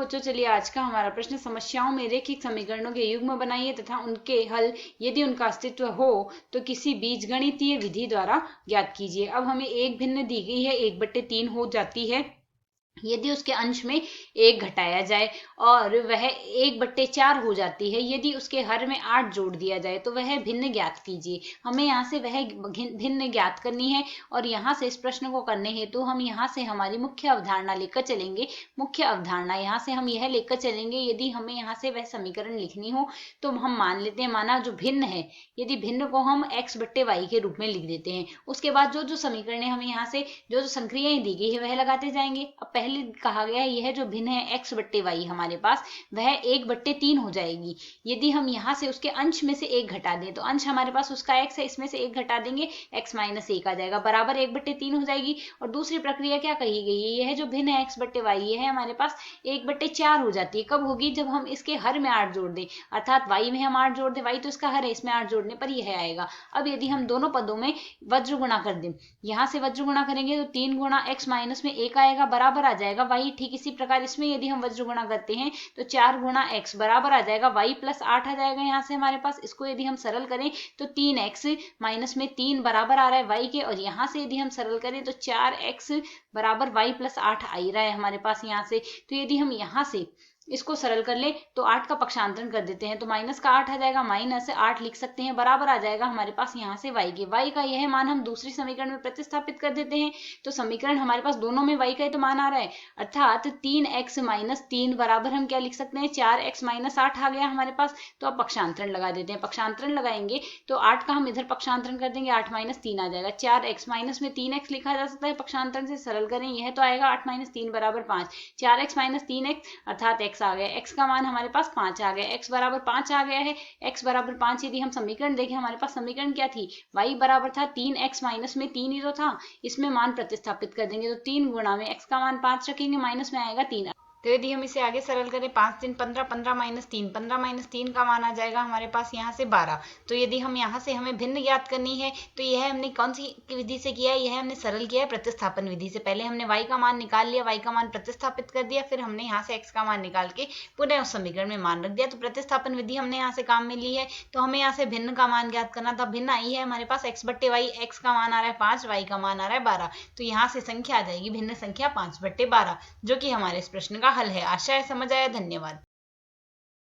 बच्चों, चलिए आज का हमारा प्रश्न, समस्याओं में रैखिक समीकरणों के युग्म बनाइए तथा उनके हल यदि उनका अस्तित्व हो तो किसी बीजगणितीय विधि द्वारा ज्ञात कीजिए। अब हमें एक भिन्न दी गई है, 1/3 हो जाती है यदि उसके अंश में 1 घटाया जाए, और वह 1/4 हो जाती है यदि उसके हर में 8 जोड़ दिया जाए, तो वह भिन्न ज्ञात कीजिए। हमें यहाँ से वह भिन्न ज्ञात करनी है, और यहाँ से इस प्रश्न को करने हेतु हम यहाँ से हमारी मुख्य अवधारणा लेकर चलेंगे। मुख्य अवधारणा यहाँ से हम यह लेकर चलेंगे, यदि हमें यहाँ से वह समीकरण लिखनी हो तो हम मान लेते हैं, माना जो भिन्न है, यदि भिन्न को हम x/y के रूप में लिख देते हैं। उसके बाद जो जो समीकरण हमें यहाँ से जो संक्रियाएं दी गई है वह लगाते जाएंगे। अब पहले कहा गया है यह जो भिन्न है x/y हमारे पास, वह 1/3 हो जाएगी। यदि हम यहाँ से उसके अंश में से 1 घटा दें, तो अंश हमारे पास उसका x है, इसमें से 1 घटा देंगे, x - 1 आ जाएगा, बराबर 1/3 हो जाएगी। और दूसरी प्रक्रिया क्या कही गई है, यह जो भिन्न है x/y ये है हमारे पास 1/4 हो जाती है। कब होगी, जब हम इसके हर में 8 जोड़ दें, अर्थात y में हम 8 जोड़ दें, y तो इसका हर है, इसमें 8 जोड़ने पर यह आएगा। अब यदि हम दोनों पदों में वज्र गुणा कर दें, यहाँ से वज्र गुणा करेंगे तो 3 गुणा x - 1 आएगा, बराबर आ जाएगा y। ठीक इसी प्रकार इसमें यदि हम वज्र गुणा करते हैं तो 4 गुणा x बराबर आ जाएगा y + 8 आ जाएगा यहाँ से हमारे पास। इसको यदि हम सरल करें तो 3x - 3 बराबर आ रहा है y के, और यहाँ से यदि हम सरल करें तो 4x बराबर y + 8 आ ही रहा है हमारे पास यहाँ से। तो यदि हम यहाँ से इसको सरल कर ले तो 8 का पक्षांतरण कर देते हैं तो माइनस का 8 आ जाएगा, -8 लिख सकते हैं, बराबर आ जाएगा हमारे पास यहाँ से y के। y का यह मान हम दूसरी समीकरण में प्रतिस्थापित कर देते हैं, तो समीकरण हमारे पास दोनों में y का तो मान आ रहा है, अर्थात 3x - 3 बराबर हम क्या लिख सकते हैं, 4x - 8 आ गया हमारे पास। तो अब पक्षांतरण लगा देते हैं, पक्षांतरण लगाएंगे तो 8 का हम इधर पक्षांतरण कर देंगे, 8 - 3 आ जाएगा, 4x माइनस में 3x लिखा जा सकता है, पक्षांतरण से सरल करें यह तो आएगा 8 - 3 बराबर 5, 4x - 3x अर्थात x आ गया, x का मान हमारे पास 5 आ गया, x बराबर 5 आ गया है। x बराबर 5 यदि हम समीकरण देखें, हमारे पास समीकरण क्या थी, y बराबर था 3x माइनस में 3 ही तो था, इसमें मान प्रतिस्थापित कर देंगे तो 3 गुणा में x का मान 5 रखेंगे, माइनस में आएगा 3। तो यदि हम इसे आगे सरल करें, 5 3 15, 15 - 3, 15 - 3 का मान आ जाएगा हमारे पास यहाँ से 12। तो यदि हम यहाँ से हमें भिन्न ज्ञात करनी है तो यह हमने कौन सी विधि से किया है, यह हमने सरल किया है प्रतिस्थापन विधि से। पहले हमने y का मान निकाल लिया, y का मान प्रतिस्थापित कर दिया, फिर हमने यहाँ से x का मान निकाल के पुनः उस समीकरण में मान रख दिया। तो प्रतिस्थापन विधि हमने यहाँ से काम में ली है। तो हमें यहाँ से भिन्न का मान ज्ञात करना था, भिन्न आई है हमारे पास x/y, x का मान आ रहा है 5, y का मान आ रहा है 12। तो यहाँ से संख्या आ जाएगी भिन्न संख्या 5/12, जो कि हमारे इस प्रश्न का हल है। आशा है समझ आया। धन्यवाद।